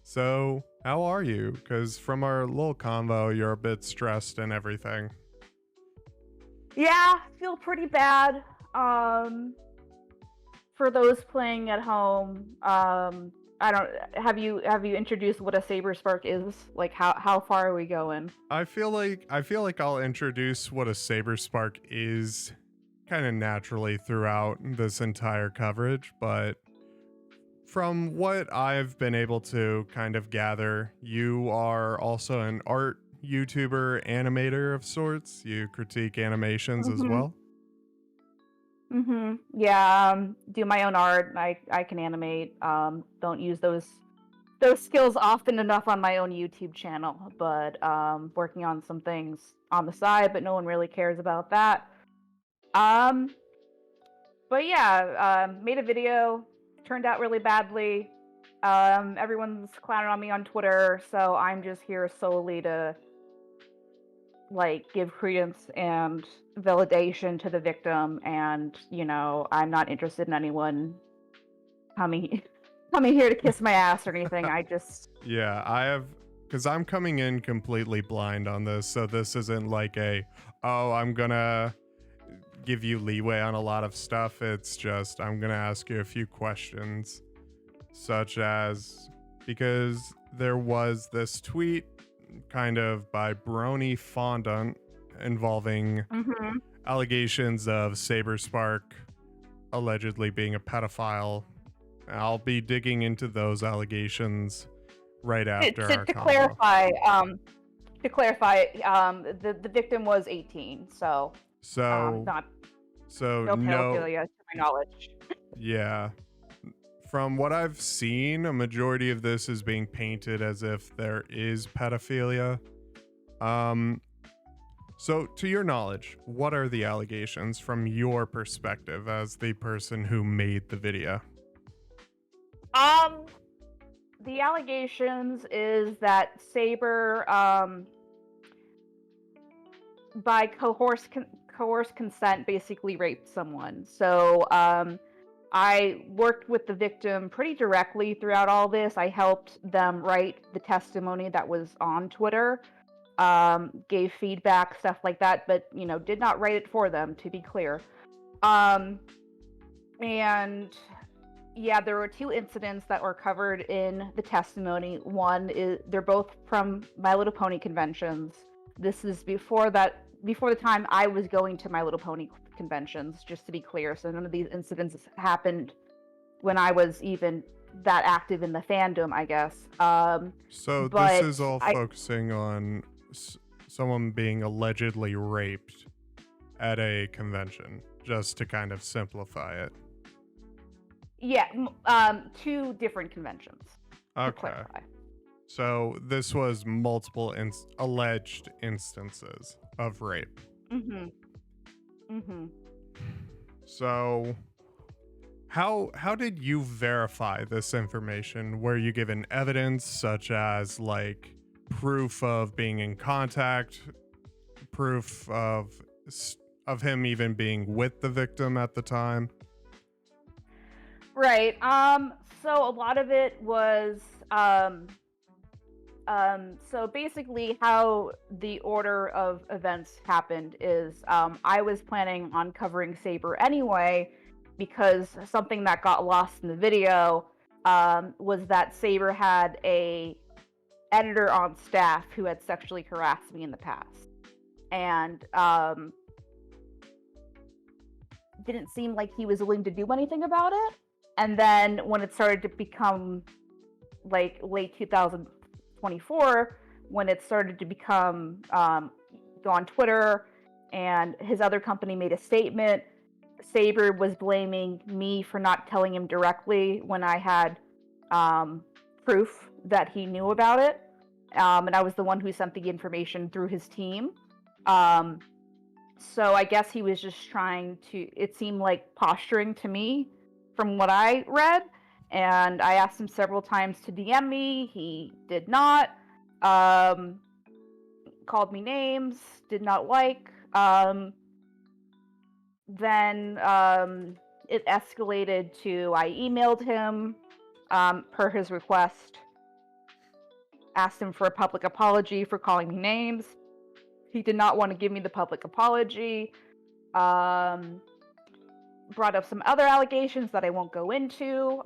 So, how are you? Because from our little convo, you're a bit stressed and everything. Yeah, feel pretty bad. Um, for those playing at home, I don't have you introduced what a Saber Spark is? Like how far are we going? I feel like I'll introduce what a Saber Spark is kind of naturally throughout this entire coverage, but from what I've been able to kind of gather, you are also an art YouTuber animator of sorts. You critique animations as Mhm. well. Yeah, do my own art. I can animate. Don't use those skills often enough on my own YouTube channel, but working on some things on the side, but no one really cares about that. Um, but yeah, made a video, turned out really badly. Everyone's clowning on me on Twitter, so I'm just here solely to like give credence and validation to the victim. And I'm not interested in anyone coming coming here to kiss my ass or anything. I just Yeah, I have because I'm coming in completely blind on this, so this isn't like oh, I'm gonna give you leeway on a lot of stuff. It's just I'm gonna ask you a few questions, such as because there was this tweet kind of by Brony Fondant involving Mhm. allegations of Saberspark allegedly being a pedophile. I'll be digging into those allegations right to, after to, our to convo. clarify, um, to clarify, the victim was 18, so So, not so no no, pedophilia to my knowledge. yeah. From what I've seen, a majority of this is being painted as if there is pedophilia. Um, so to your knowledge, what are the allegations from your perspective as the person who made the video? Um, the allegations is that Saber, by coerced consent, basically raped someone. So, I worked with the victim pretty directly throughout all this. I helped them write the testimony that was on Twitter, gave feedback, stuff like that, but did not write it for them, to be clear. Um, and yeah, there were two incidents that were covered in the testimony. One is they're both from My Little Pony conventions. This is before the time I was going to My Little Pony conventions, just to be clear. So none of these incidents happened when I was even that active in the fandom, I guess. So this But is all I focusing on someone being allegedly raped at a convention, just to kind of simplify it. Yeah, two different conventions to Okay. clarify. So this was multiple alleged instances of rape. Mhm. Mhm. So how did you verify this information? Were you given evidence such as like proof of being in contact, proof of him even being with the victim at the time? Right. So a lot of it was um so basically how the order of events happened is I was planning on covering Saber anyway because something that got lost in the video was that Saber had a editor on staff who had sexually harassed me in the past. And didn't seem like he was willing to do anything about it. And then when it started to become like late 2024, when it started to become go on Twitter, and his other company made a statement. Saber was blaming me for not telling him directly when I had um, proof that he knew about it, and I was the one who sent the information through his team. Um, so I guess he was just trying to, it seemed like posturing to me from what I read. And I asked him several times to DM me. He did not. Um, Called me names, did not like. Then it escalated to I emailed him per his request. asked him for a public apology for calling me names. He did not want to give me the public apology. Um, Brought up some other allegations that I won't go into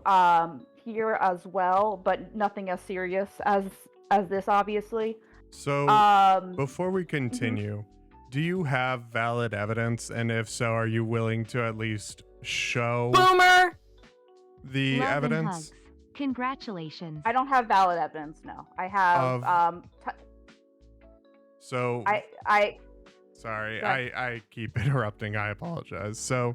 here as well, but nothing as serious as this, obviously. So, Um, before we mhm. continue, do you have valid evidence? And if so, are you willing to at least show Boomer! the Love and evidence hugs. Congratulations. I don't have valid evidence. No, I have. of? So, I. sorry, Go ahead. I keep interrupting. I apologize. So,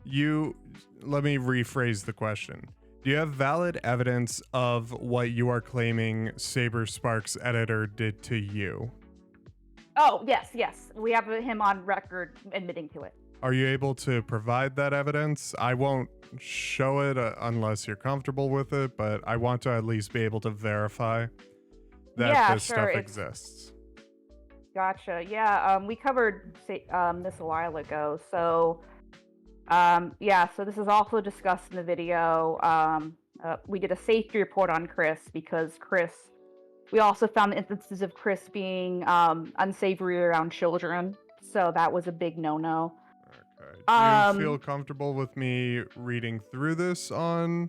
you, let me rephrase the question. Do you have valid evidence of what you are claiming Saber Sparks' editor did to you? Oh yes, yes. We have him on record admitting to it. Are you able to provide that evidence? I won't show it unless you're comfortable with it, but I want to at least be able to verify that Yeah, this sure. stuff It's exists. gotcha. Yeah. We covered this a while ago. So yeah. So this is also discussed in the video. We did a safety report on Chris because Chris. We also found instances of Chris being unsavory around children. So that was a big no-no. Okay. Do you feel Um, comfortable with me reading through this on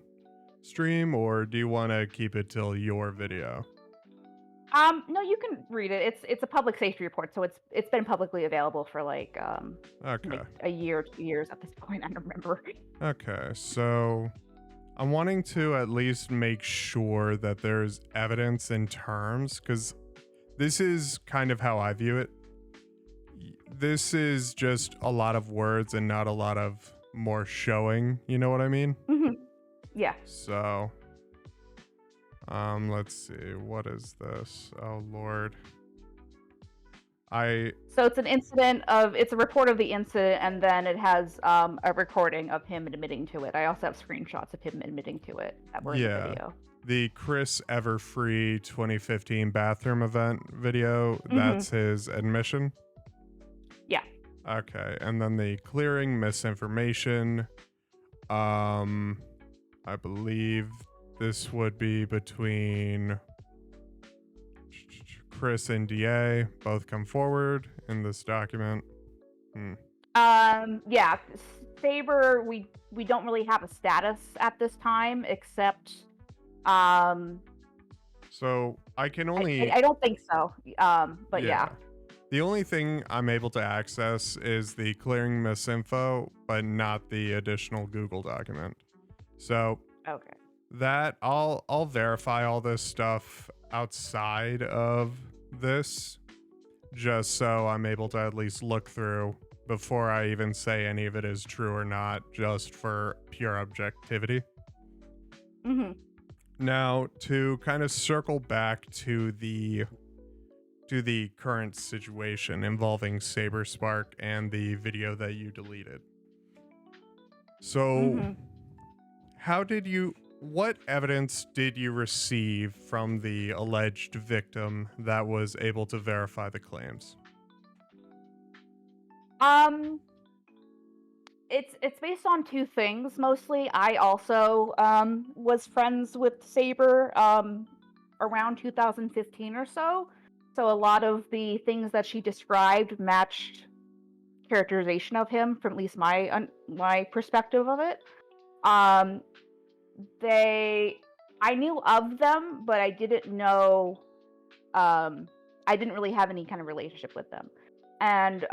stream, or do you want to keep it till your video? no, you can read it. It's a public safety report, so it's been publicly available for like Okay. a year, 2 years at this point. I don't remember. Okay. So I'm wanting to at least make sure that there's evidence in terms, because this is kind of how I view it. This is just a lot of words and not a lot of more showing. You know what I mean? Mhm. Yeah. So, let's see. What is this? Oh Lord. I So it's a report of the incident, and then it has a recording of him admitting to it. I also have screenshots of him admitting to it that were in the yeah. video. The Chris Everfree 2015 bathroom event video, Mhm. that's his admission. Yeah. Okay, and then the clearing misinformation. I believe this would be between Chris and DA. Both come forward in this document. Yeah. Saber, we don't really have a status at this time, except So I can only. I don't think so. But yeah. The only thing I'm able to access is the clearing misinfo, but not the additional Google document. So Okay. that I'll verify all this stuff outside of this, just so I'm able to at least look through before I even say any of it is true or not, just for pure objectivity. Mm-hmm. Now, to kind of circle back to the current situation involving Saber Spark and the video that you deleted. So, Mm-hmm. what evidence did you receive from the alleged victim that was able to verify the claims? It's based on two things mostly. I also was friends with Saber around 2015 or so. So a lot of the things that she described matched characterization of him from at least my perspective of it. Um I knew of them, but I didn't know I didn't really have any kind of relationship with them. And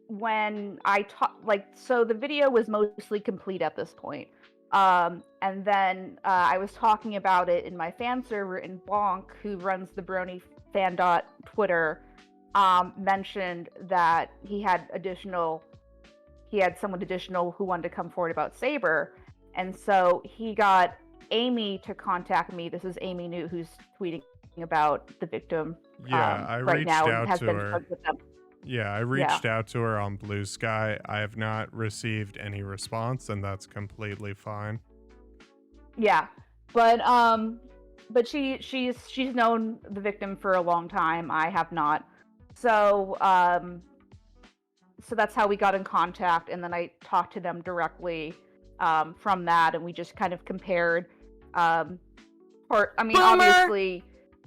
when I talked, like, so the video was mostly complete at this point. And then I was talking about it in my fan server, and Bonk, who runs the Brony fan dot Twitter, mentioned that he had someone additional who wanted to come forward about Saber. And so he got Amy to contact me. This is Amy New, who's tweeting about the victim Yeah, I right reached now and out has to been her. friends with them. Yeah, I reached out to her on Blue Sky. I have not received any response, and that's completely fine. Yeah, but she's known the victim for a long time. I have not. So so that's how we got in contact, and then I talked to them directly from that, and we just kind of compared I mean, Boomer! obviously,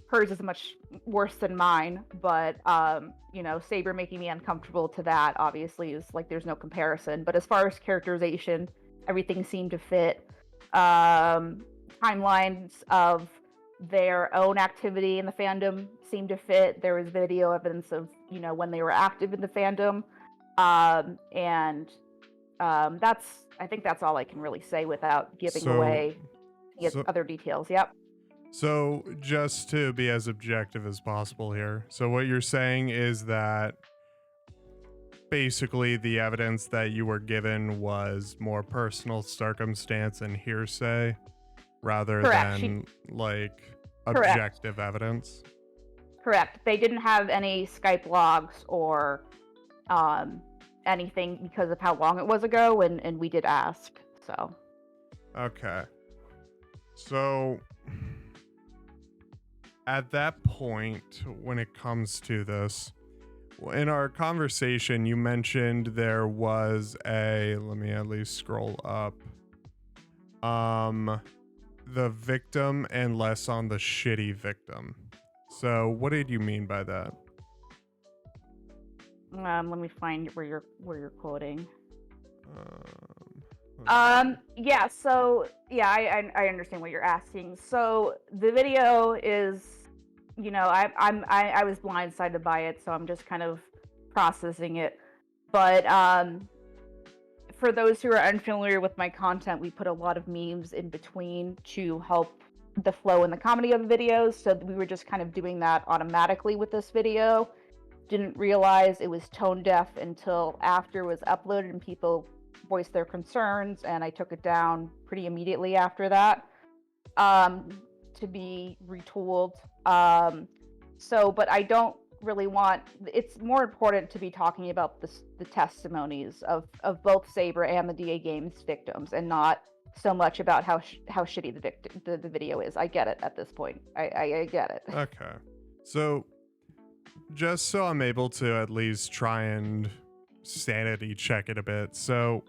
hers is much worse than mine, but Saber making me uncomfortable to that obviously is like there's no comparison. But as far as characterization, everything seemed to fit. Timelines of their own activity in the fandom seemed to fit. There was video evidence of when they were active in the fandom, and I think that's all I can really say without giving away so other details. Yep. So, just to be as objective as possible here. So, what you're saying is that basically the evidence that you were given was more personal circumstance and hearsay rather Correct. than like Correct. objective evidence. Correct. They didn't have any Skype logs or anything because of how long it was ago, and we did ask. So. Okay. So, at that point, when it comes to this, in our conversation, you mentioned there was let me at least scroll up. The victim and less on the shitty victim. So, what did you mean by that? Let me find where you're quoting. Yeah, so yeah, I understand what you're asking. So the video is, I was blindsided by it, so I'm just kind of processing it. But for those who are unfamiliar with my content, we put a lot of memes in between to help the flow and the comedy of the videos. So we were just kind of doing that automatically with this video. Didn't realize it was tone deaf until after it was uploaded and people voiced their concerns, and I took it down pretty immediately after that to be retooled. But I don't really it's more important to be talking about the testimonies of both Saber and the DA Games victims, and not so much about how shitty the video is. I get it at this point. I get it. Okay. So, just so I'm able to at least try and sanity check it a bit. So,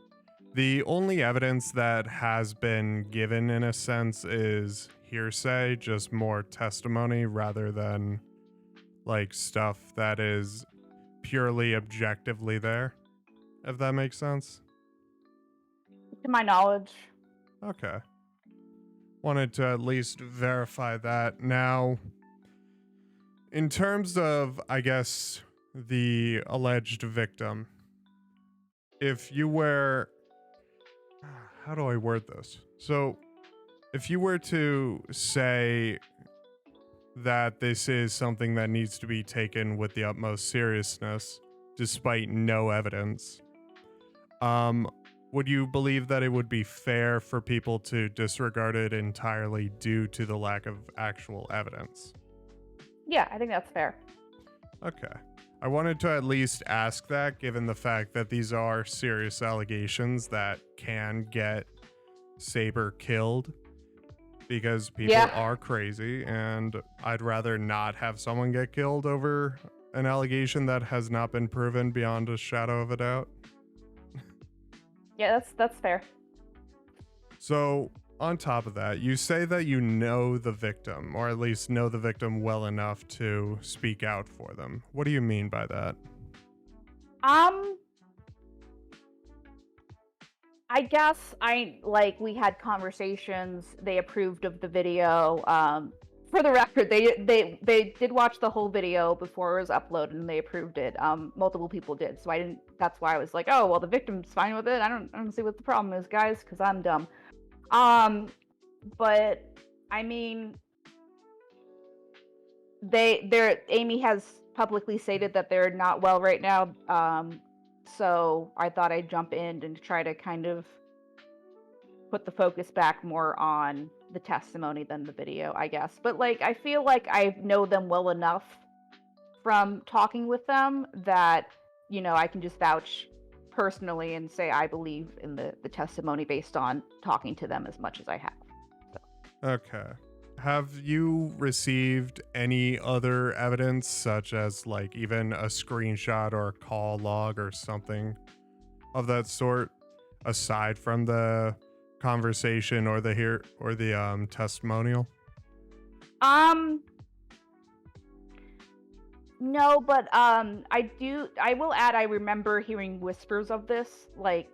the only evidence that has been given in a sense is hearsay, just more testimony rather than like stuff that is purely objectively there, if that makes sense. To my knowledge. Okay. Wanted to at least verify that. Now, in terms of, I guess, the alleged victim, if you were... How do I word this? So, if you were to say that this is something that needs to be taken with the utmost seriousness, despite no evidence, would you believe that it would be fair for people to disregard it entirely due to the lack of actual evidence? Yeah, I think that's fair. Okay. I wanted to at least ask that, given the fact that these are serious allegations that can get Saber killed, because people are crazy, and I'd rather not have someone get killed over an allegation that has not been proven beyond a shadow of a doubt. Yeah, that's fair. So, on top of that, you say that you know the victim, or at least know the victim well enough to speak out for them. What do you mean by that? I guess we had conversations. They approved of the video. For the record, they did watch the whole video before it was uploaded, and they approved it. Multiple people did, so I didn't. That's why I was like, oh well, the victim's fine with it. I don't see what the problem is, guys, because I'm dumb. But I mean, Amy has publicly stated that they're not well right now. So I thought I'd jump in and try to kind of put the focus back more on the testimony than the video, I guess. But I feel like I know them well enough from talking with them that, I can just vouch personally and say I believe in the testimony based on talking to them as much as I have. So. Okay. Have you received any other evidence, such as even a screenshot or a call log or something of that sort, aside from the conversation or the testimonial? Um, no, but I will add, I remember hearing whispers of this like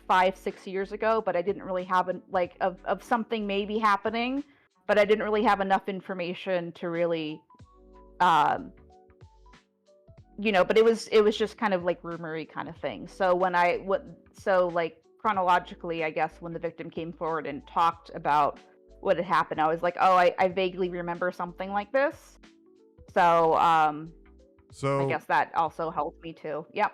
5, 6 years ago, but I didn't really have like of something maybe happening, but I didn't really have enough information to really um but it was just kind of like rumory kind of thing. So like chronologically, I guess when the victim came forward and talked about what had happened, I was like, oh, I vaguely remember something like this. So I So guess that also helped me too. Yep.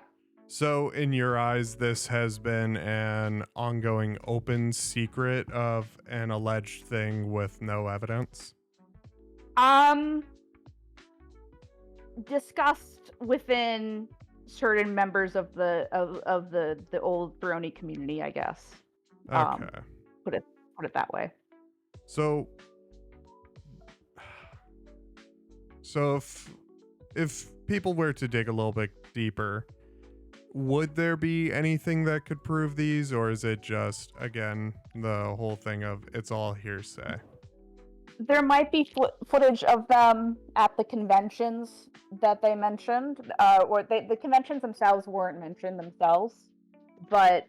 So, in your eyes, this has been an ongoing open secret of an alleged thing with no evidence? Um, discussed within certain members of the old Brony community, I guess. Um, Okay. put it that way. So, so if people were to dig a little bit deeper, would there be anything that could prove these, or is it just, again, the whole thing of it's all hearsay? There might be footage of them at the conventions that they mentioned, or the conventions themselves weren't mentioned themselves, but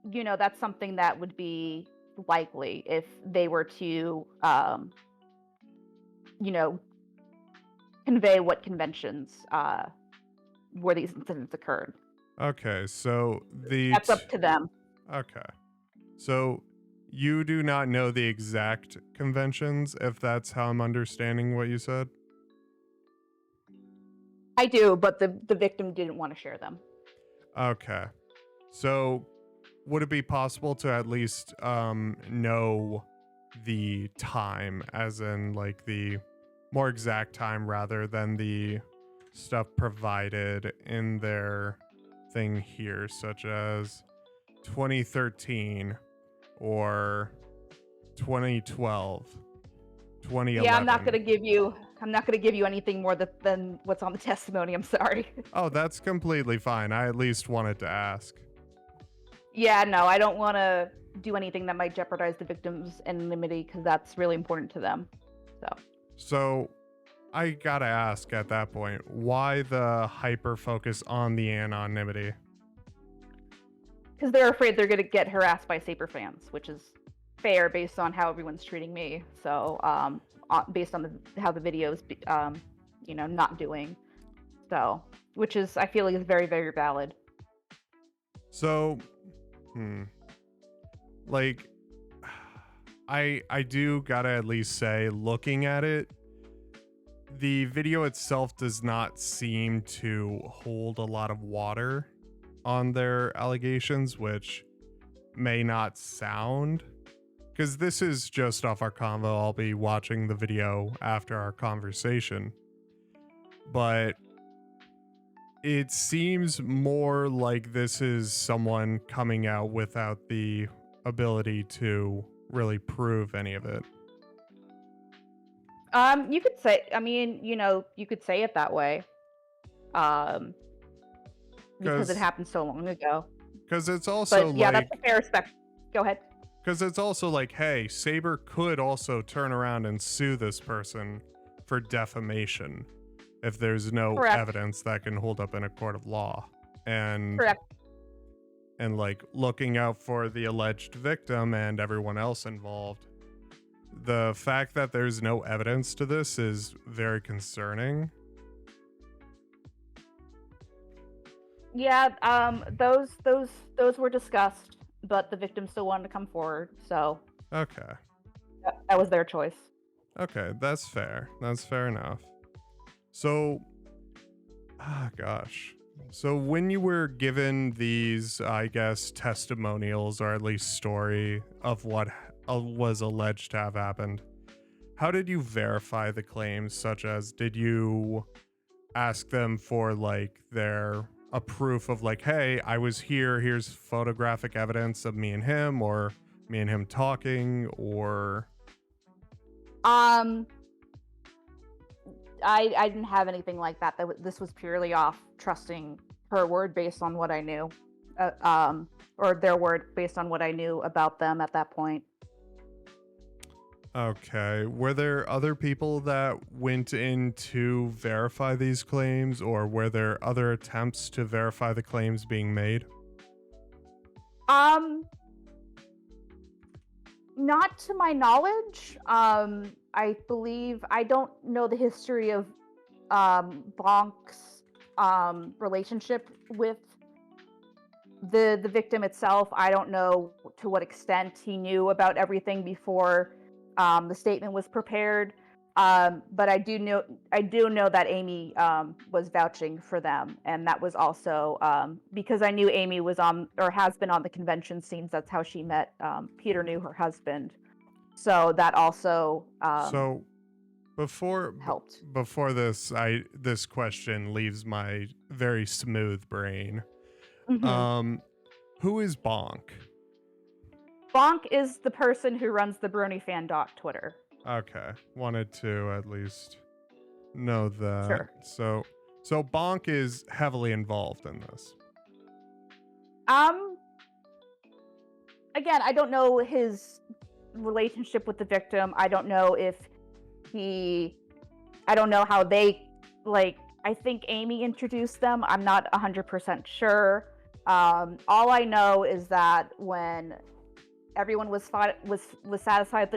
that's something that would be likely if they were to you know convey what conventions where these incidents occurred. Okay, so That's up to them. okay. So you do not know the exact conventions, if that's how I'm understanding what you said? I do, but the victim didn't want to share them. Okay. So would it be possible to at least know the time, as in like the more exact time rather than the stuff provided in their thing here, such as 2013 or 2012, 2011? Yeah, I'm not going to give you anything more than what's on the testimony. I'm sorry. Oh, that's completely fine. I at least wanted to ask. Yeah, no, I don't want to do anything that might jeopardize the victim's anonymity because that's really important to them. So I gotta ask at that point, why the hyper focus on the anonymity? Because they're afraid they're going to get harassed by Saber fans, which is fair based on how everyone's treating me. So, based on how the videos, not doing. So, which is, I feel like is very, very valid. So, like, I do gotta at least say, looking at it, the video itself does not seem to hold a lot of water on their allegations, which may not sound, because this is just off our convo. I'll be watching the video after our conversation, but it seems more like this is someone coming out without the ability to really prove any of it. You could say, I mean, you could say it that way. Because it happened so long ago. Because it's also But yeah, like, that's a fair spec. Go ahead. because it's also like, hey, Saber could also turn around and sue this person for defamation if there's no Correct. evidence that can hold up in a court of law. And Correct. and like looking out for the alleged victim and everyone else involved. The fact that there's no evidence to this is very concerning. Yeah, those were discussed, but the victim still wanted to come forward, so Okay. that was their choice. Okay, that's fair. That's fair enough. So, gosh. So when you were given these, I guess, testimonials or at least story of what was alleged to have happened, how did you verify the claims? Such as, did you ask them for like a proof of like, hey, I was here, here's photographic evidence of me and him, or me and him talking, or I didn't have anything like that. This was purely off trusting her word based on what I knew, or their word based on what I knew about them at that point. Okay. Were there other people that went in to verify these claims, or were there other attempts to verify the claims being made? Um, Not to my knowledge. I believe I don't know the history of Bonk's relationship with the victim itself. I don't know to what extent he knew about everything before the statement was prepared. But I do know that Amy was vouching for them, and that was also because I knew Amy was on or has been on the convention scenes. That's how she met. Peter knew her husband, so that also So helped. before this question leaves my very smooth brain. Hmm. Um, who is Bonk? Bonk is the person who runs the Brony Fan Twitter. Okay, wanted to at least know that. Sure. So Bonk is heavily involved in this. Um, Again, I don't know his relationship with the victim. I don't know if he I don't know how they like I think Amy introduced them. I'm not 100% sure. All I know is that when everyone was satisfied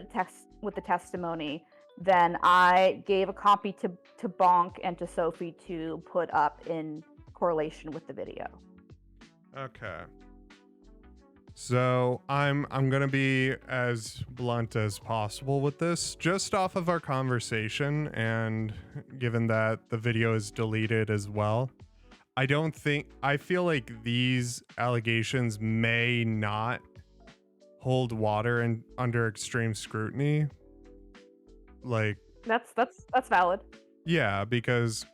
with the testimony, then I gave a copy to Bonk and to Sophie to put up in correlation with the video. Okay. So I'm gonna be as blunt as possible with this, just off of our conversation, and given that the video is deleted as well. I feel like these allegations may not hold water and under extreme scrutiny. Like, That's valid. yeah, because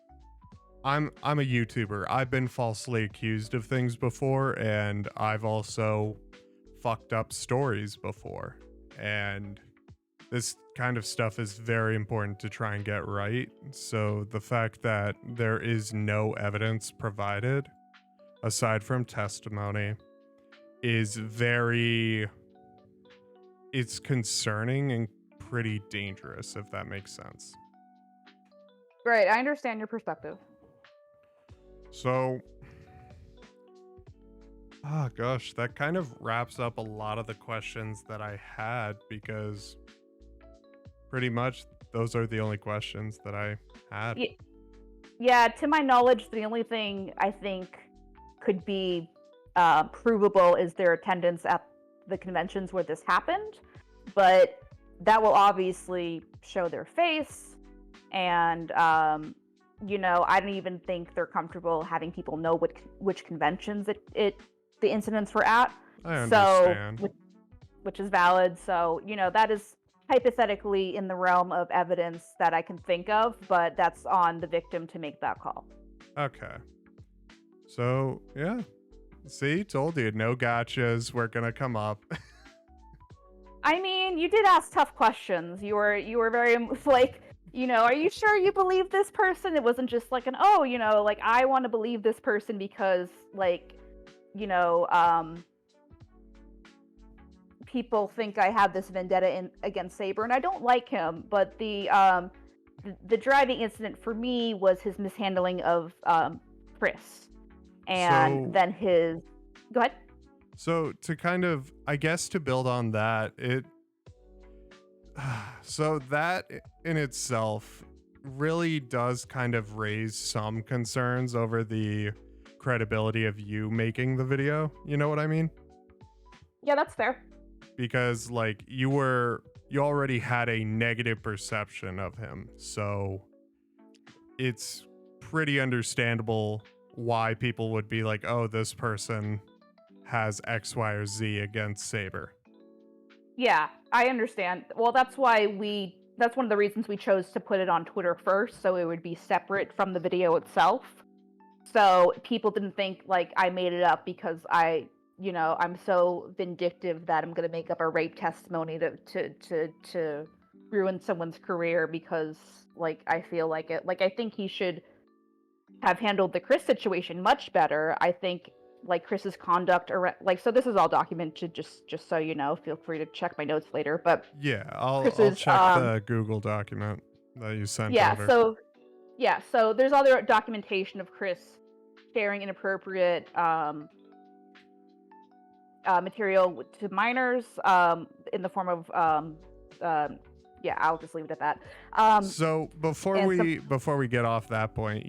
I'm a YouTuber. I've been falsely accused of things before, and I've also fucked up stories before. And this kind of stuff is very important to try and get right. So the fact that there is no evidence provided aside from testimony is it's concerning and pretty dangerous, if that makes sense. Right, I understand your perspective. So, gosh, that kind of wraps up a lot of the questions that I had, because pretty much those are the only questions that I had. Yeah, to my knowledge, the only thing I think could be provable is their attendance at the conventions where this happened, but that will obviously show their face, and I don't even think they're comfortable having people know which conventions the incidents were at. I So, understand. which is valid. So, that is hypothetically in the realm of evidence that I can think of, but that's on the victim to make that call. Okay. So, yeah. See, told you, no gotchas were gonna come up. I mean, you did ask tough questions. You were very like, are you sure you believe this person? It wasn't just like like I want to believe this person because people think I have this vendetta against Saber, and I don't like him. But the driving incident for me was his mishandling of Chris, and So, then his. Go ahead. so to kind of, I guess, to build on that, so that in itself really does kind of raise some concerns over the credibility of you making the video. You know what I mean? Yeah, that's fair. Because like you already had a negative perception of him. So it's pretty understandable why people would be like, "Oh, this person has X, Y, or Z against Saber." Yeah, I understand. Well, that's one of the reasons we chose to put it on Twitter first, so it would be separate from the video itself. So people didn't think like I made it up because I'm so vindictive that I'm gonna make up a rape testimony to ruin someone's career because like I feel like it. Like I think he should have handled the Chris situation much better. I think like Chris's conduct, or like, so this is all documented. Just so you know, feel free to check my notes later. But Yeah, I'll Chris's check the Google document that you sent yeah, over. so there's other documentation of Chris sharing inappropriate material to minors in the form of yeah, I'll just leave it at that. So before and some, we get off that point,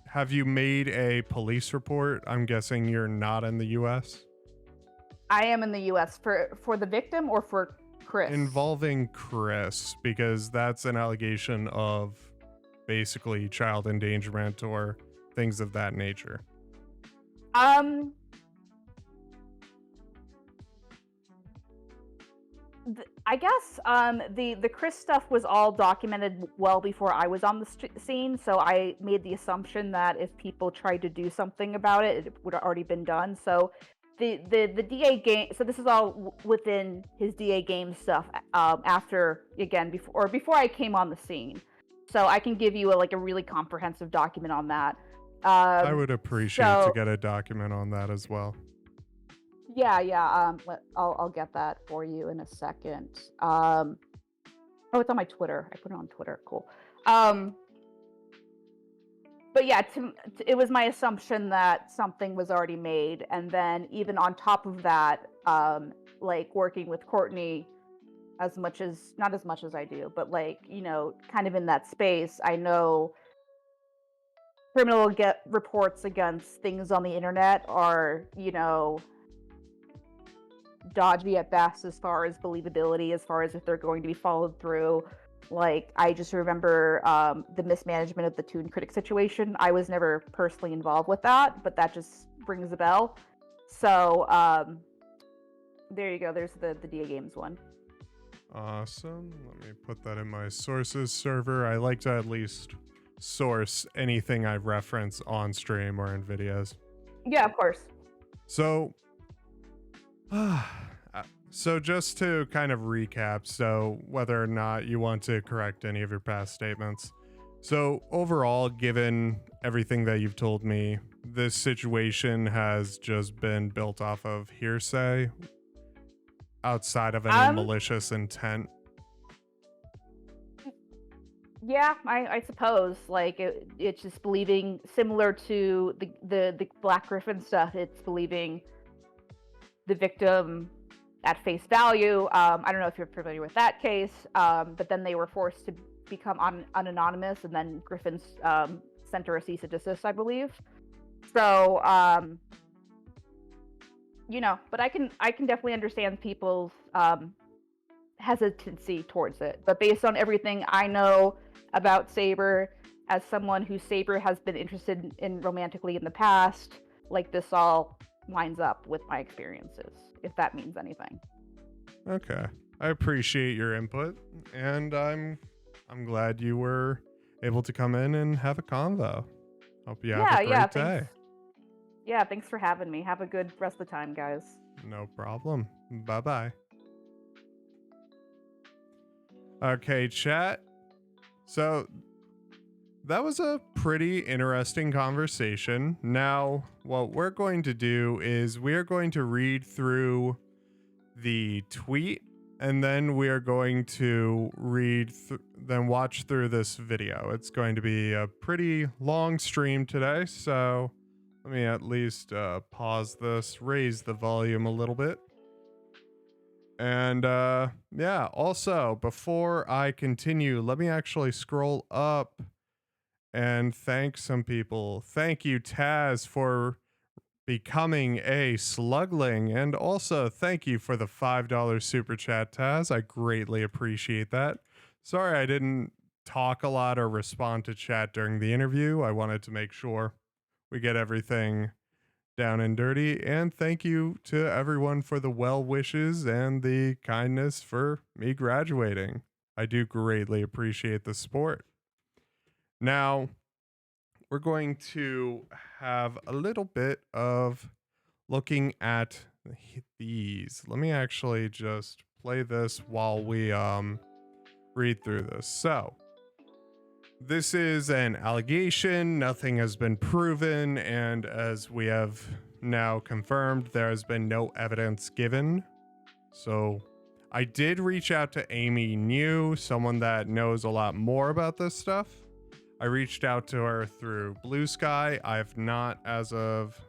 have you made a police report? I'm guessing you're not in the US. I am in the US for the victim or for Chris? Involving Chris, because that's an allegation of basically child endangerment or things of that nature. I guess the Chris stuff was all documented well before I was on the scene, so I made the assumption that if people tried to do something about it, it would have already been done. So the DA game. So this is all within his DA game stuff. After again before I came on the scene, so I can give you a really comprehensive document on that. I would appreciate to get a document on that as well. Yeah. I'll get that for you in a second. Oh, it's on my Twitter. I put it on Twitter. Cool. But yeah, it was my assumption that something was already made, and then even on top of that, like working with Courtney, not as much as I do, but kind of in that space, I know criminal reports against things on the internet are dodgy at best as far as believability, as far as if they're going to be followed through. Like, I just remember the mismanagement of the Toon Critic situation. I was never personally involved with that, but that just rings a bell. So there you go. There's the DA Games one. Awesome. Let me put that in my sources server. I like to at least source anything I reference on stream or in videos. Yeah, of course. So just to kind of recap, so whether or not you want to correct any of your past statements. So overall, given everything that you've told me, this situation has just been built off of hearsay outside of any malicious intent. Yeah, I suppose. Like it's just believing, similar to the Black Griffin stuff. It's believing the victim at face value. I don't know if you're familiar with that case, but then they were forced to become anonymous, and then Griffin's sent her a cease and desist, I believe. So, but I can definitely understand people's hesitancy towards it. But based on everything I know about Saber, as someone who Saber has been interested in romantically in the past, like, this all lines up with my experiences, if that means anything. Okay. I appreciate your input, and I'm glad you were able to come in and have a convo. Hope you have a great day. Yeah, thanks for having me. Have a good rest of the time, guys. No problem. Bye-bye. Okay, chat. So that was a pretty interesting conversation. Now, what we're going to do is we are going to read through the tweet, and then we are going to then watch through this video. It's going to be a pretty long stream today, so let me at least pause this, raise the volume a little bit. And yeah, also, before I continue, let me actually scroll up and thank some people. Thank you, Taz, for becoming a slugling, and also thank you for the $5 super chat, Taz. I greatly appreciate that. Sorry I didn't talk a lot or respond to chat during the interview. I wanted to make sure we get everything down and dirty, and thank you to everyone for the well wishes and the kindness for me graduating. I do greatly appreciate the support. Now, we're going to have a little bit of looking at these. Let me actually just play this while we read through this. So, this is an allegation. Nothing has been proven, and as we have now confirmed there has been no evidence given. So I did reach out to Amy New, someone that knows a lot more about this stuff. I reached out to her through Blue Sky. I have not, as of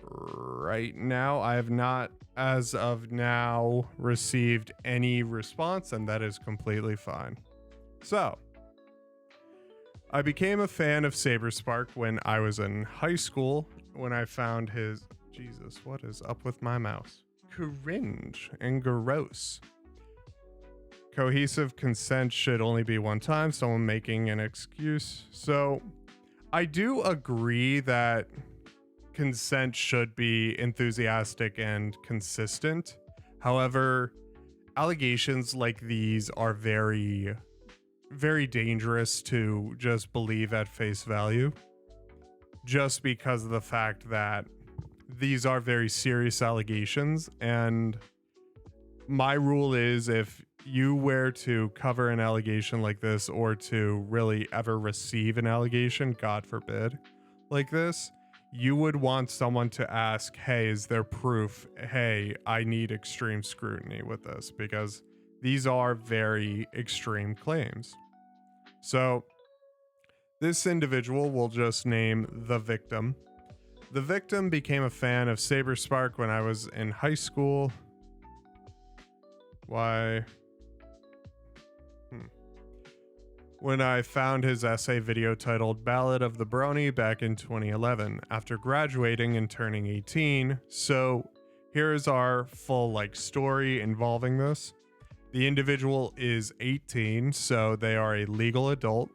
right now, I have not as of now received any response, and that is completely fine. So I became a fan of Saberspark when I was in high school, when I found his, Jesus, what is up with my mouse? Cringe and gross. Cohesive consent should only be one time, someone making an excuse. So I do agree that consent should be enthusiastic and consistent. However, allegations like these are very, very dangerous to just believe at face value, just because of the fact that these are very serious allegations. And my rule is, if you were to cover an allegation like this, or to really ever receive an allegation, God forbid, like this, you would want someone to ask, hey, is there proof? Hey, I need extreme scrutiny with this, because these are very extreme claims. So this individual will just name the victim. The victim became a fan of Saberspark when I was in high school. Why? When I found his essay video titled Ballad of the Brony back in 2011 after graduating and turning 18. So here's our full story involving this. The individual is 18, so they are a legal adult.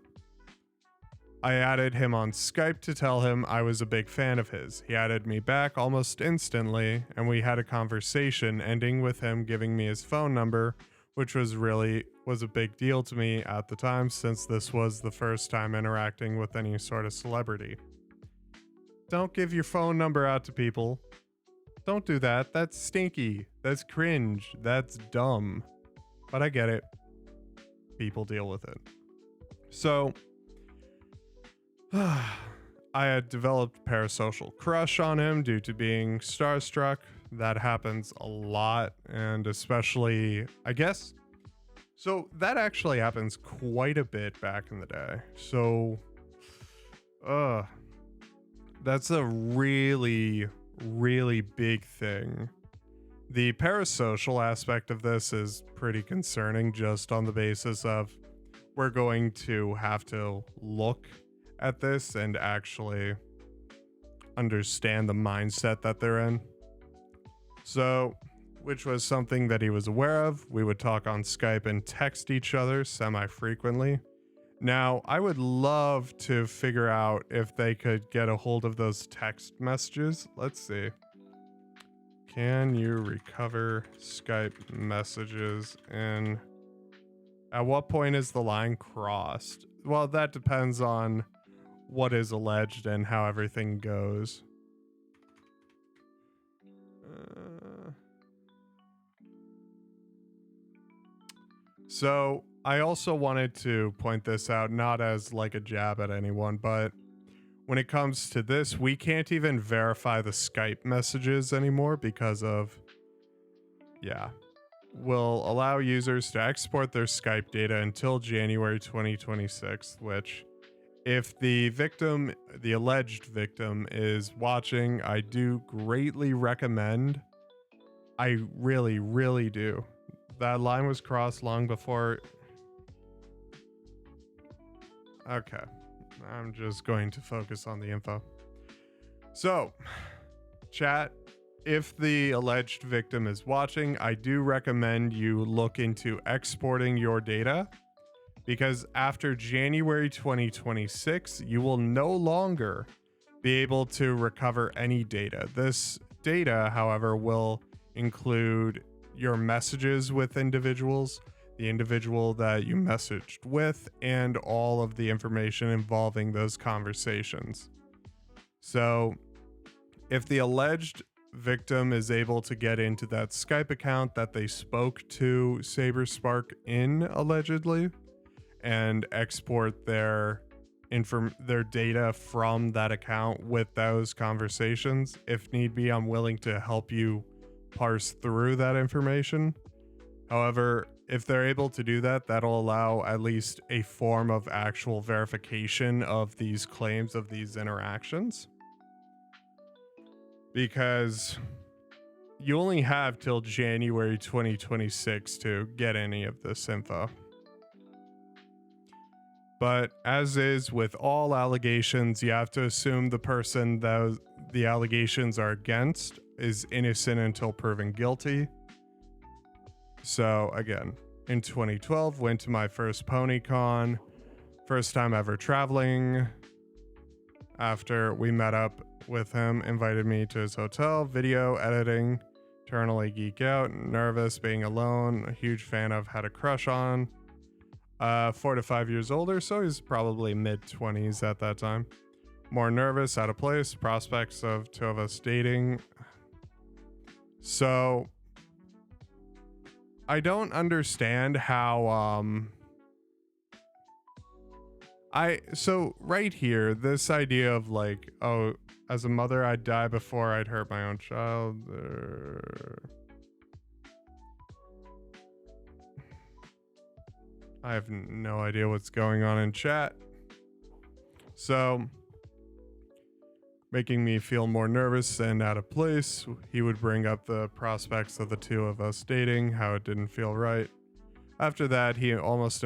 I added him on Skype to tell him I was a big fan of his. He added me back almost instantly, and we had a conversation ending with him giving me his phone number, which was a big deal to me at the time, since this was the first time interacting with any sort of celebrity. Don't give your phone number out to people. Don't do that. That's stinky. That's cringe. That's dumb. But I get it. People deal with it. So I had developed a parasocial crush on him due to being starstruck. That happens a lot, and especially, I guess, so that actually happens quite a bit back in the day. So, that's a really, really big thing. The parasocial aspect of this is pretty concerning, just on the basis of we're going to have to look at this and actually understand the mindset that they're in. So, which was something that he was aware of. We would talk on Skype and text each other semi-frequently. Now, I would love to figure out if they could get a hold of those text messages. Let's see. Can you recover Skype messages in... At what point is the line crossed? Well, that depends on what is alleged and how everything goes. So I also wanted to point this out, not as a jab at anyone, but when it comes to this, we can't even verify the Skype messages anymore because of, will allow users to export their Skype data until January 2026, which, if the victim, the alleged victim, is watching, I do greatly recommend. I really, really do. That line was crossed long before. Okay. I'm just going to focus on the info. So, chat, if the alleged victim is watching, I do recommend you look into exporting your data, because after January 2026, you will no longer be able to recover any data. This data, however, will include your messages with individuals, the individual that you messaged with, and all of the information involving those conversations. So if the alleged victim is able to get into that Skype account that they spoke to Saberspark in, allegedly, and export their their data from that account with those conversations. If need be, I'm willing to help you parse through that information. However, if they're able to do that, that'll allow at least a form of actual verification of these claims, of these interactions. Because you only have till January 2026 to get any of this info. But as is with all allegations, you have to assume the person that the allegations are against is innocent until proven guilty. So again, in 2012, went to my first PonyCon, first time ever traveling. After we met up with him, invited me to his hotel, video editing, eternally geek out, nervous, being alone, a huge fan of, had a crush on. 4 to 5 years older, so he's probably mid-20s at that time. More nervous, out of place, prospects of two of us dating. So I don't understand how so right here, this idea of like, oh, as a mother I'd die before I'd hurt my own child. I have no idea what's going on in chat. So, making me feel more nervous and out of place, he would bring up the prospects of the two of us dating, how it didn't feel right. After that, he almost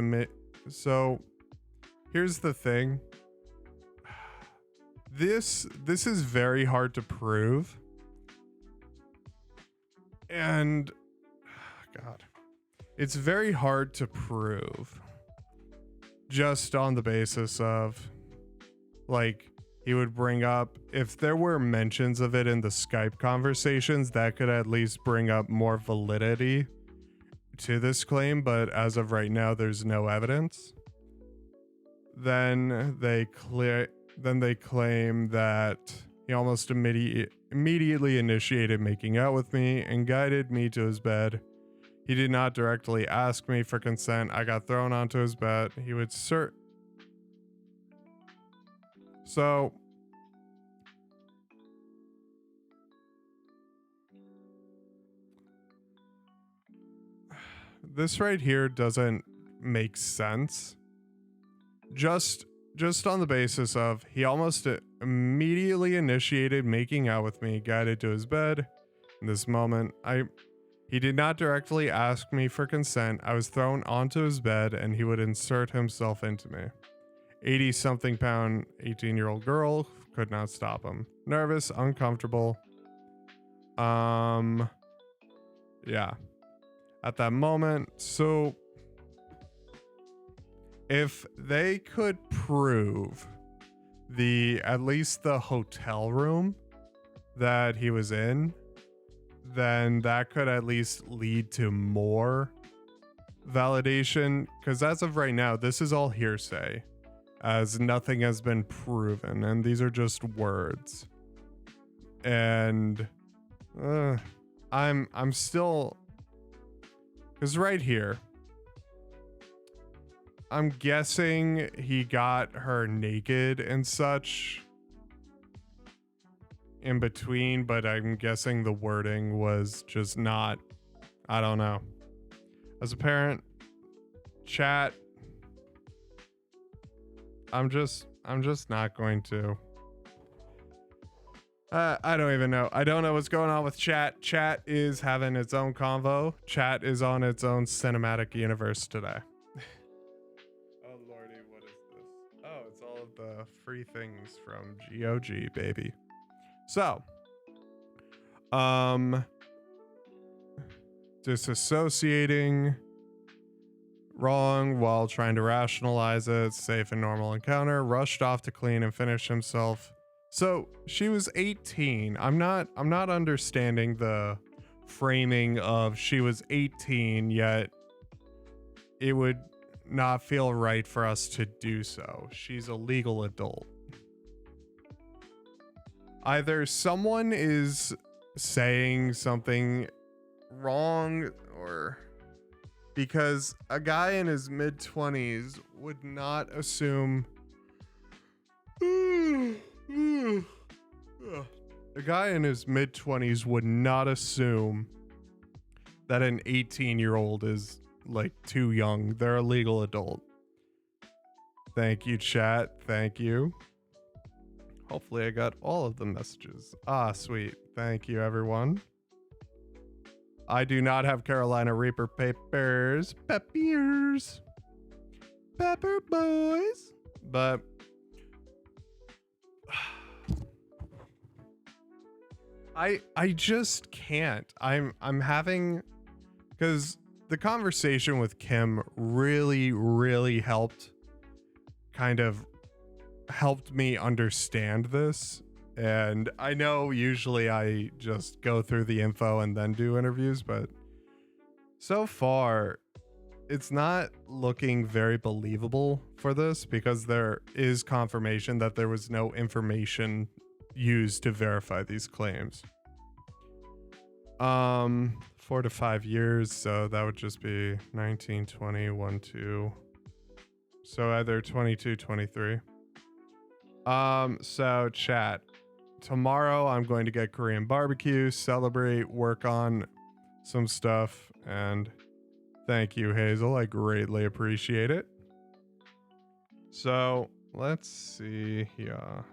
so, here's the thing. This is very hard to prove. And, God. It's very hard to prove just on the basis of, like, he would bring up, if there were mentions of it in the Skype conversations, that could at least bring up more validity to this claim, but as of right now, there's no evidence. Then they claim that he almost immediately initiated making out with me and guided me to his bed. He did not directly ask me for consent. I got thrown onto his bed. He would So this right here doesn't make sense. Just on the basis of he almost immediately initiated making out with me, guided to his bed. In this moment, he did not directly ask me for consent. I was thrown onto his bed and he would insert himself into me. 80-something pound, 18-year-old girl, could not stop him. Nervous, uncomfortable. Yeah. At that moment, so if they could prove at least the hotel room that he was in, then that could at least lead to more validation. Because as of right now, this is all hearsay, as nothing has been proven, and these are just words. And I'm still, because right here, I'm guessing he got her naked and such in between, but I'm guessing the wording was just not, I don't know. As a parent, chat, I'm just not going to. I don't even know. I don't know what's going on with chat. Chat is having its own convo. Chat is on its own cinematic universe today. Oh lordy, what is this? Oh, it's all of the free things from GOG, baby. So, disassociating, wrong while trying to rationalize it, safe and normal encounter, rushed off to clean and finish himself. So she was 18. I'm not understanding the framing of she was 18, yet it would not feel right for us to do so. She's a legal adult. Either someone is saying something wrong, or because a guy in his mid-20s would not assume guy in his mid-20s would not assume that an 18-year-old is like too young. They're a legal adult. Thank you, chat. Thank you. Hopefully I got all of the messages. Ah, sweet. Thank you, everyone. I do not have Carolina Reaper papers. Peppers. Pepper boys. But I just can't. I'm having, because the conversation with Kim really helped me understand this. And I know usually I just go through the info and then do interviews, but so far it's not looking very believable for this, because there is confirmation that there was no information used to verify these claims. 4 to 5 years, so that would just be 19, 20, 1, 2. So either 22, 23. So chat. Tomorrow I'm going to get Korean barbecue, celebrate, work on some stuff, and thank you, Hazel. I greatly appreciate it. So let's see here.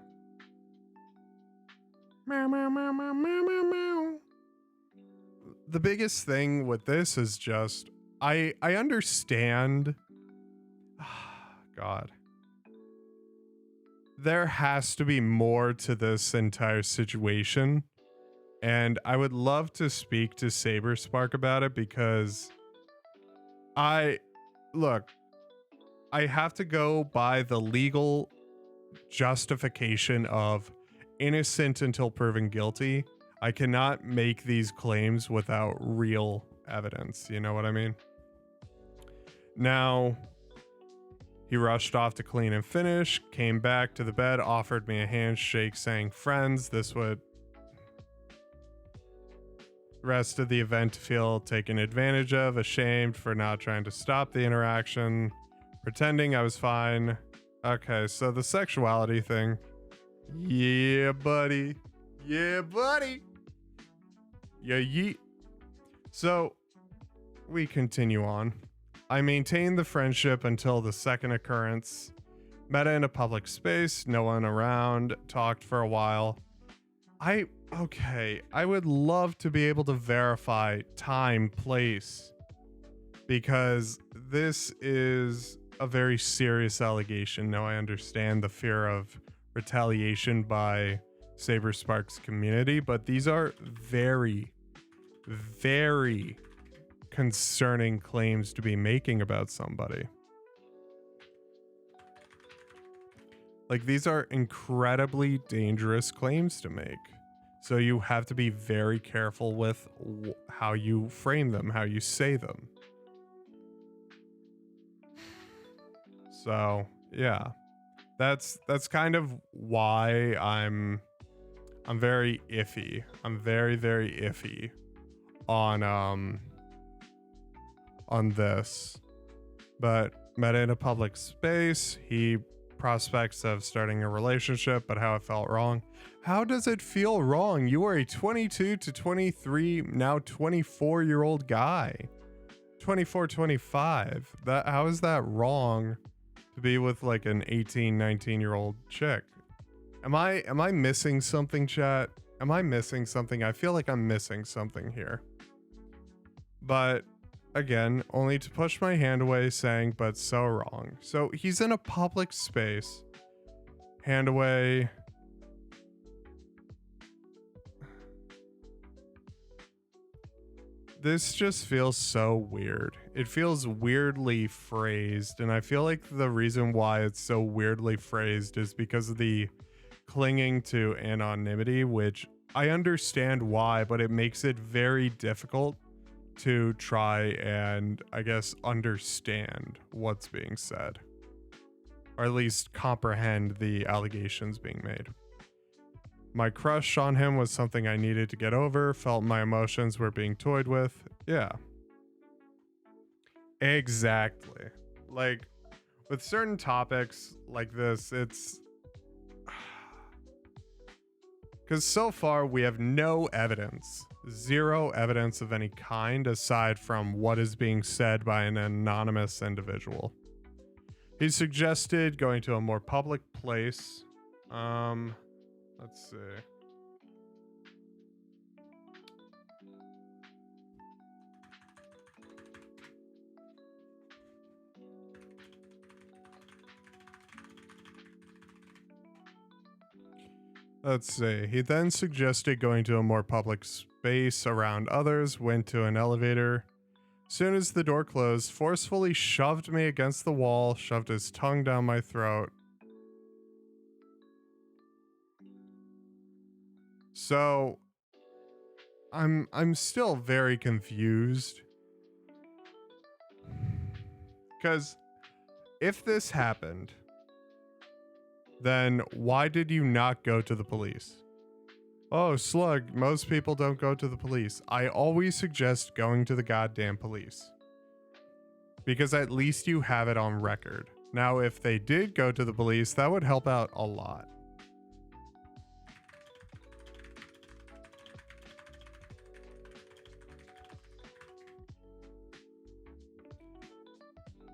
Meow, meow, meow, meow, meow, meow, meow. The biggest thing with this is just I understand. God. There has to be more to this entire situation. And I would love to speak to Saberspark about it, because I have to go by the legal justification of innocent until proven guilty. I cannot make these claims without real evidence. You know what I mean? Now, he rushed off to clean and finish, came back to the bed, offered me a handshake, saying friends. This would rest of the event to feel taken advantage of, ashamed for not trying to stop the interaction, pretending I was fine. Okay, so the sexuality thing. Yeah, buddy. Yeah, buddy. Yeah, yeet. So we continue on. I maintained the friendship until the second occurrence. Met in a public space, no one around, talked for a while. I would love to be able to verify time, place, because this is a very serious allegation. Now I understand the fear of retaliation by Saberspark's community, but these are very concerning claims to be making about somebody. Like, these are incredibly dangerous claims to make. So you have to be very careful with how you frame them, how you say them. So, yeah. That's kind of why I'm very iffy. I'm very iffy on this. But met in a public space. He prospects of starting a relationship, but how it felt wrong. How does it feel wrong? You are a 22 to 23, now 24-year-old guy. 24, 25. How is that wrong to be with like an 18, 19-year-old chick? Am I missing something, chat? Am I missing something? I feel like I'm missing something here. But again, only to push my hand away, saying, but so wrong. So he's in a public space. Hand away. This just feels so weird. It feels weirdly phrased, and I feel like the reason why it's so weirdly phrased is because of the clinging to anonymity, which I understand why, but it makes it very difficult to try and, I guess, understand what's being said, or at least comprehend the allegations being made. My crush on him was something I needed to get over, felt my emotions were being toyed with. Yeah. Exactly. Like, with certain topics like this, Because so far we have no evidence, zero evidence of any kind aside from what is being said by an anonymous individual. He suggested going to a more public place. Let's see. Let's see. He then suggested going to a more public space around others, went to an elevator. Soon as the door closed, forcefully shoved me against the wall, shoved his tongue down my throat. So I'm still very confused. Cuz if this happened, then why did you not go to the police? Oh, Slug, most people don't go to the police. I always suggest going to the goddamn police. Because at least you have it on record. Now, if they did go to the police, that would help out a lot.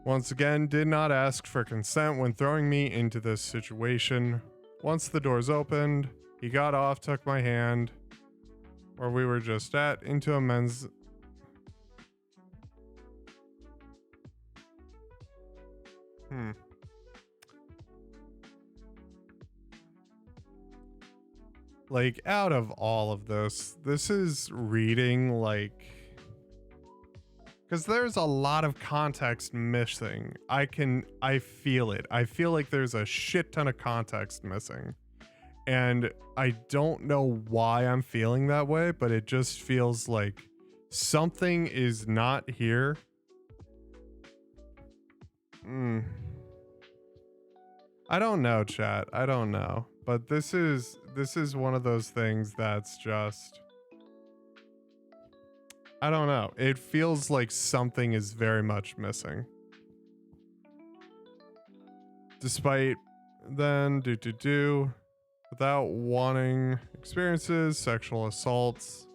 Once again, did not ask for consent when throwing me into this situation. Once the doors opened, he got off, took my hand, where we were just at, into a men's... Like, out of all of this is reading, like... Because there's a lot of context missing. I feel it. I feel like there's a shit ton of context missing. And I don't know why I'm feeling that way, but it just feels like something is not here. I don't know, chat. I don't know. But this is one of those things that's just... I don't know. It feels like something is very much missing. Despite then, without wanting experiences, sexual assaults.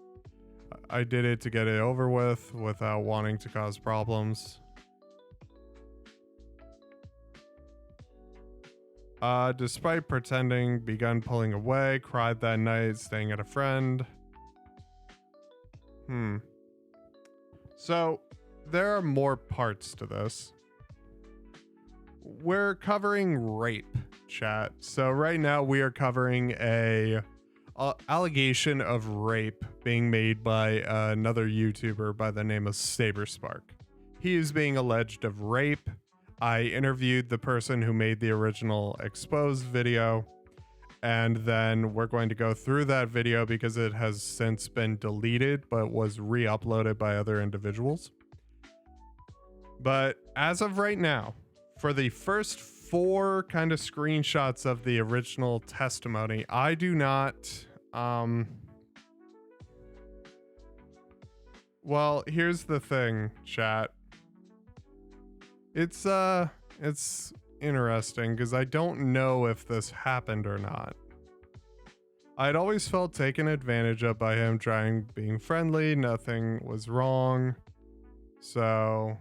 I did it to get it over with without wanting to cause problems. Despite pretending, begun pulling away, cried that night, staying at a friend. So, there are more parts to this. We're covering rape, chat. So right now we are covering a allegation of rape being made by another YouTuber by the name of Saberspark. He is being alleged of rape. I interviewed the person who made the original exposed video, and then we're going to go through that video because it has since been deleted but was re-uploaded by other individuals. But as of right now, for the first 4 kind of screenshots of the original testimony, I do not well, here's the thing, chat. It's interesting because I don't know if this happened or not. I'd always felt taken advantage of by him trying being friendly. Nothing was wrong. So,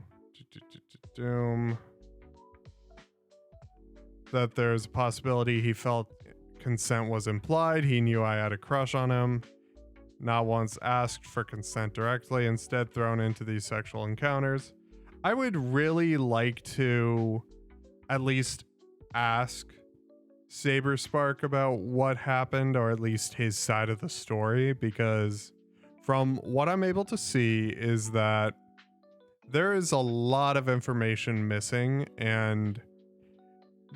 that there's a possibility he felt consent was implied. He knew I had a crush on him. Not once asked for consent directly, instead thrown into these sexual encounters. I would really like to at least ask Saberspark about what happened, or at least his side of the story, because from what I'm able to see is that there is a lot of information missing, and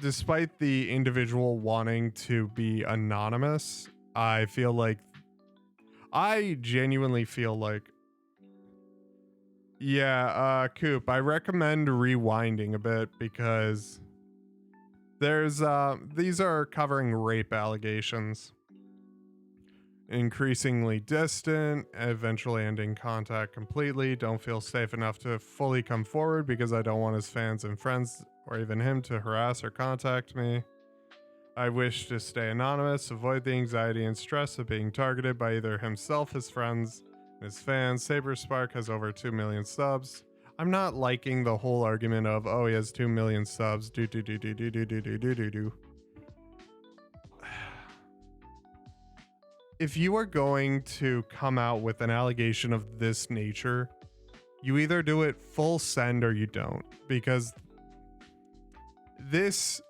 despite the individual wanting to be anonymous, I genuinely feel like, yeah, Coop, I recommend rewinding a bit because there's, these are covering rape allegations. Increasingly distant, eventually ending contact completely, don't feel safe enough to fully come forward because I don't want his fans and friends or even him to harass or contact me. I wish to stay anonymous, avoid the anxiety and stress of being targeted by either himself, his friends, and his fans. Saberspark has over 2 million subs. I'm not liking the whole argument of, oh, he has 2 million subs. If you are going to come out with an allegation of this nature, you either do it full send or you don't, because this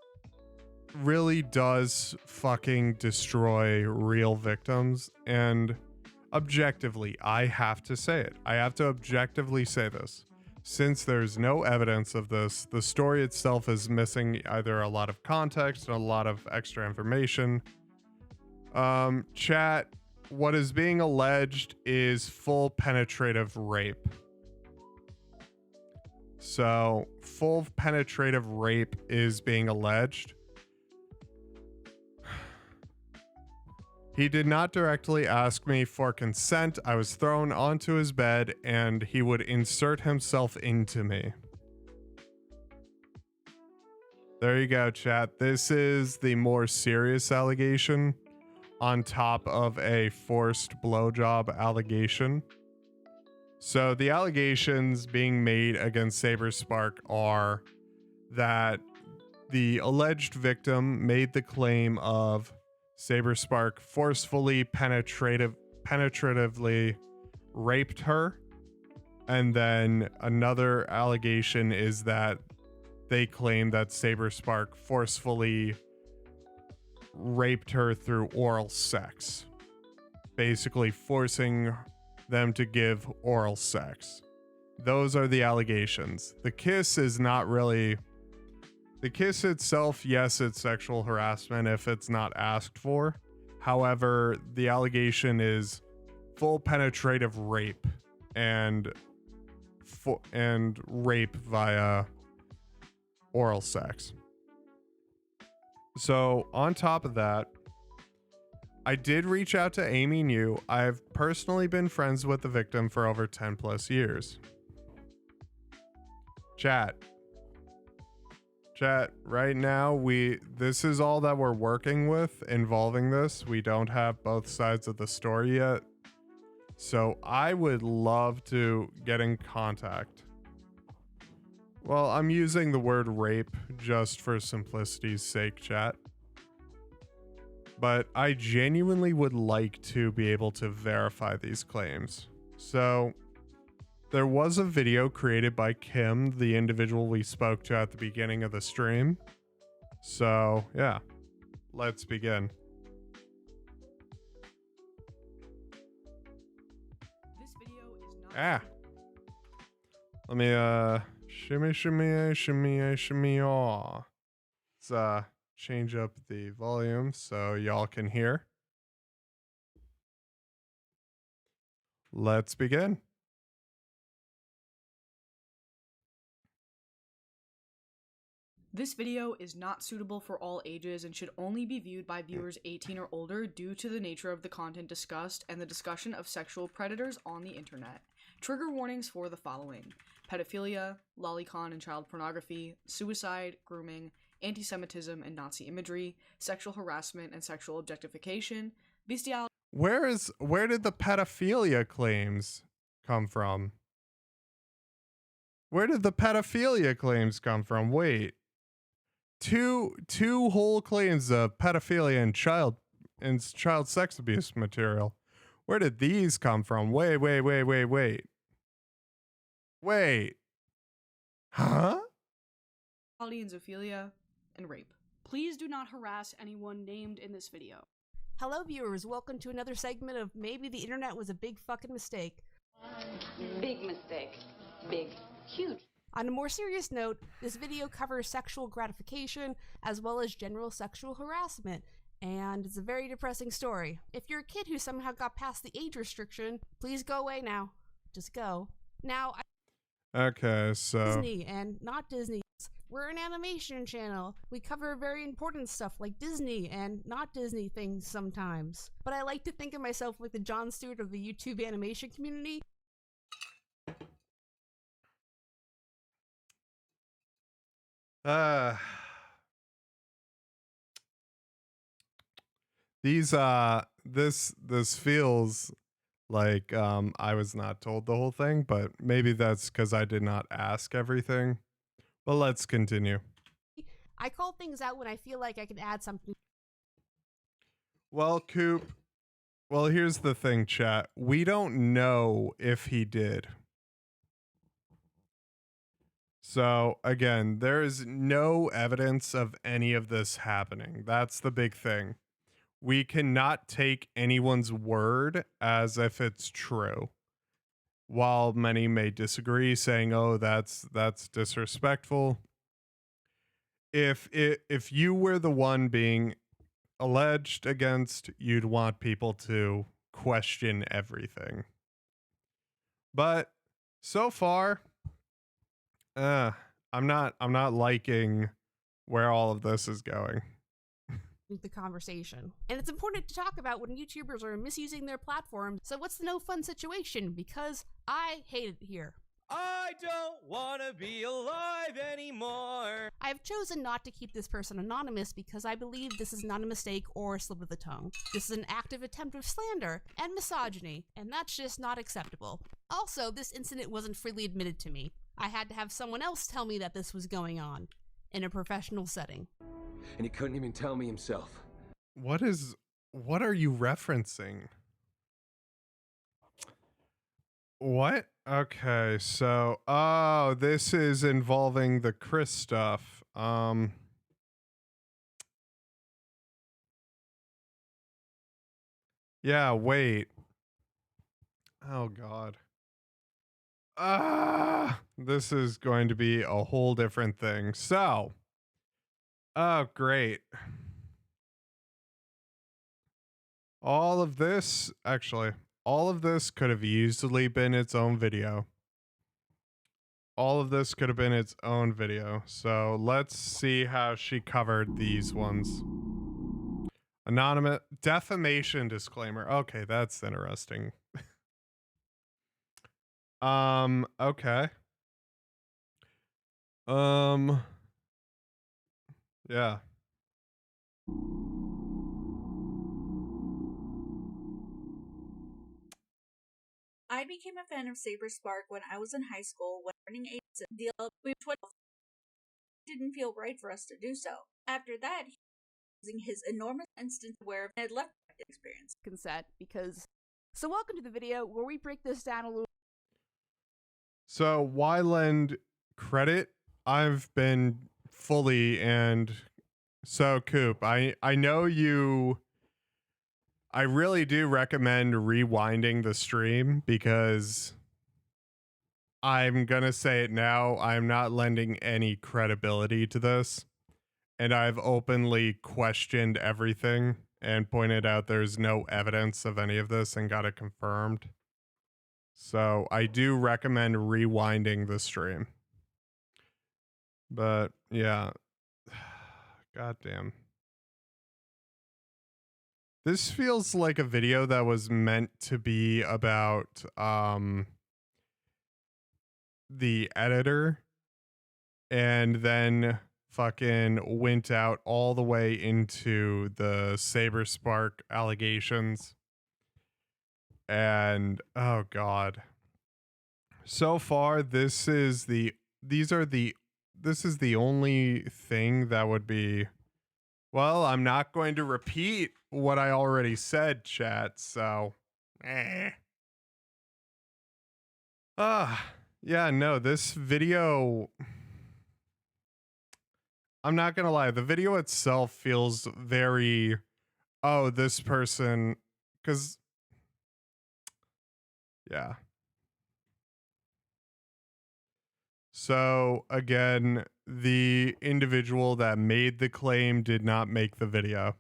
really does fucking destroy real victims. And objectively, I have to say it. I have to objectively say this. Since there's no evidence of this, the story itself is missing either a lot of context and a lot of extra information. Chat, what is being alleged is full penetrative rape. So, full penetrative rape is being alleged. He did not directly ask me for consent. I was thrown onto his bed and he would insert himself into me. There you go, chat. This is the more serious allegation on top of a forced blowjob allegation. So the allegations being made against Saberspark are that the alleged victim made the claim of Saberspark forcefully penetratively raped her. And then another allegation is that they claim that Saberspark forcefully raped her through oral sex, basically forcing them to give oral sex. Those are the allegations. The kiss is not really... The kiss itself, yes, it's sexual harassment if it's not asked for. However, the allegation is full penetrative rape and rape via oral sex. So on top of that, I did reach out to Amy New. I've personally been friends with the victim for over 10 plus years. Chat, right now this is all that we're working with involving this. We don't have both sides of the story yet. So I would love to get in contact. Well, I'm using the word rape just for simplicity's sake, chat. But I genuinely would like to be able to verify these claims. So there was a video created by Kim, the individual we spoke to at the beginning of the stream. So yeah, let's begin. This video is not Let me shimmy aw. Let's change up the volume so y'all can hear. Let's begin. This video is not suitable for all ages and should only be viewed by viewers 18 or older due to the nature of the content discussed and the discussion of sexual predators on the internet. Trigger warnings for the following: pedophilia, lolicon and child pornography, suicide, grooming, anti-Semitism and Nazi imagery, sexual harassment and sexual objectification, bestiality. Where did the pedophilia claims come from? Where did the pedophilia claims come from? Wait. Two whole claims of pedophilia and child sex abuse material. Where did these come from? Wait. Huh? And zoophilia, and rape. Please do not harass anyone named in this video. Hello viewers, welcome to another segment of Maybe the Internet Was a Big Fucking Mistake. Big mistake. Big. Huge. On a more serious note, this video covers sexual gratification as well as general sexual harassment, and it's a very depressing story. If you're a kid who somehow got past the age restriction, please go away now. Just go. Now, Okay, so Disney and not Disney. We're an animation channel. We cover very important stuff like Disney and not Disney things sometimes. But I like to think of myself like the Jon Stewart of the YouTube animation community. These this feels like I was not told the whole thing, but maybe that's because I did not ask everything. But let's continue. I call things out when I feel like I can add something. Well, Coop. Well, here's the thing, chat. We don't know if he did. So, again, there is no evidence of any of this happening. That's the big thing. We cannot take anyone's word as if it's true. While many may disagree, saying, "Oh, that's disrespectful." If you were the one being alleged against, you'd want people to question everything. But so far, I'm not liking where all of this is going. The conversation. And it's important to talk about when YouTubers are misusing their platform. So what's the no fun situation? Because I hate it here. I don't want to be alive anymore. I've chosen not to keep this person anonymous because I believe this is not a mistake or a slip of the tongue. This is an active attempt of slander and misogyny, and that's just not acceptable. Also, this incident wasn't freely admitted to me. I had to have someone else tell me that this was going on in a professional setting. And he couldn't even tell me himself. What are you referencing? What? Okay, so this is involving the Chris stuff. Yeah, wait. Oh god. This is going to be a whole different thing. So, oh great. All of this could have easily been its own video. All of this could have been its own video. So let's see how she covered these ones. Anonymous defamation disclaimer. Okay, that's interesting. Okay. Yeah. I became a fan of Saber Spark when I was in high school when learning a deal with 12 didn't feel right for us to do so. After that, he was using his enormous instance where I had left the experience. Consent because. So welcome to the video where we break this down a little. So why lend credit? I've been fully and so Coop, I know you. I really do recommend rewinding the stream because I'm going to say it now. I'm not lending any credibility to this. And I've openly questioned everything and pointed out there's no evidence of any of this and got it confirmed. So I do recommend rewinding the stream. But yeah. Goddamn. This feels like a video that was meant to be about the editor and then fucking went out all the way into the Saberspark allegations. And oh god. So far this is the only thing that would be. Well, I'm not going to repeat what I already said, chat, so yeah, no, this video, I'm not gonna lie, the video itself feels very, oh, this person, because yeah. So again, the individual that made the claim did not make the video.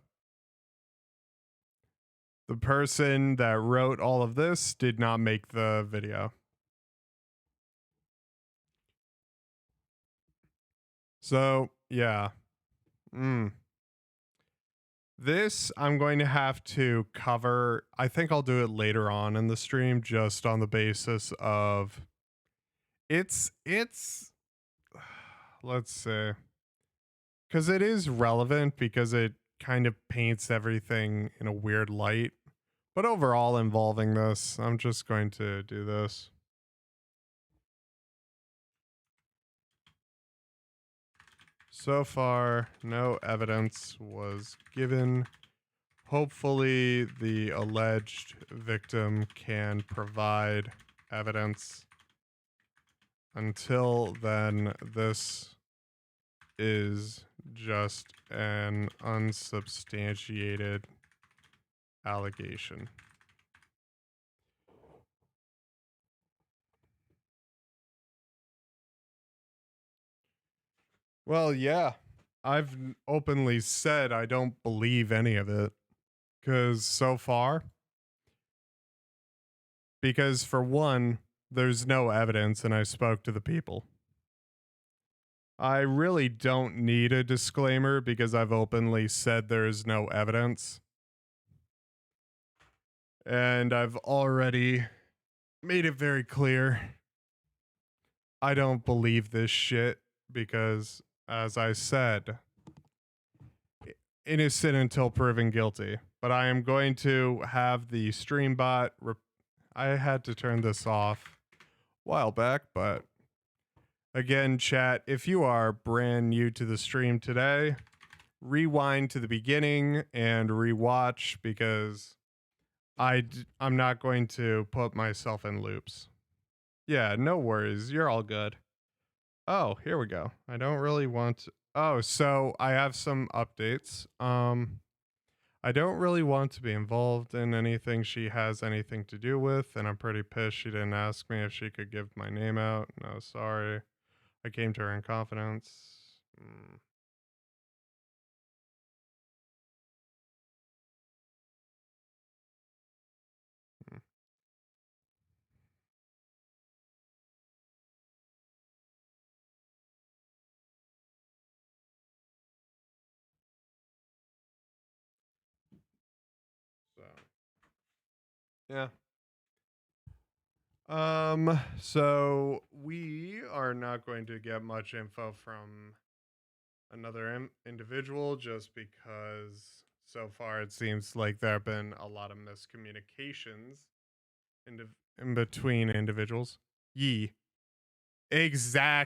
The person that wrote all of this did not make the video. So, yeah. This I'm going to have to cover. I think I'll do it later on in the stream just on the basis of it's let's say, because it is relevant because it kind of paints everything in a weird light. But overall, involving this, I'm just going to do this. So far, no evidence was given. Hopefully, the alleged victim can provide evidence. Until then, this is just an unsubstantiated allegation. Well, yeah, I've openly said I don't believe any of it. Because for one, there's no evidence and I spoke to the people. I really don't need a disclaimer because I've openly said there is no evidence. And I've already made it very clear I don't believe this shit because, as I said, innocent until proven guilty. But I am going to have the stream bot. I had to turn this off a while back, but again, chat, if you are brand new to the stream today, rewind to the beginning and rewatch because I'm not going to put myself in loops. Yeah, no worries. You're all good. Oh, here we go. I don't really want to. Oh, so I have some updates. I don't really want to be involved in anything she has anything to do with, and I'm pretty pissed she didn't ask me if she could give my name out. No, sorry. I came to her in confidence. So, yeah. So we are not going to get much info from another individual just because so far it seems like there have been a lot of miscommunications in between individuals. Exactly.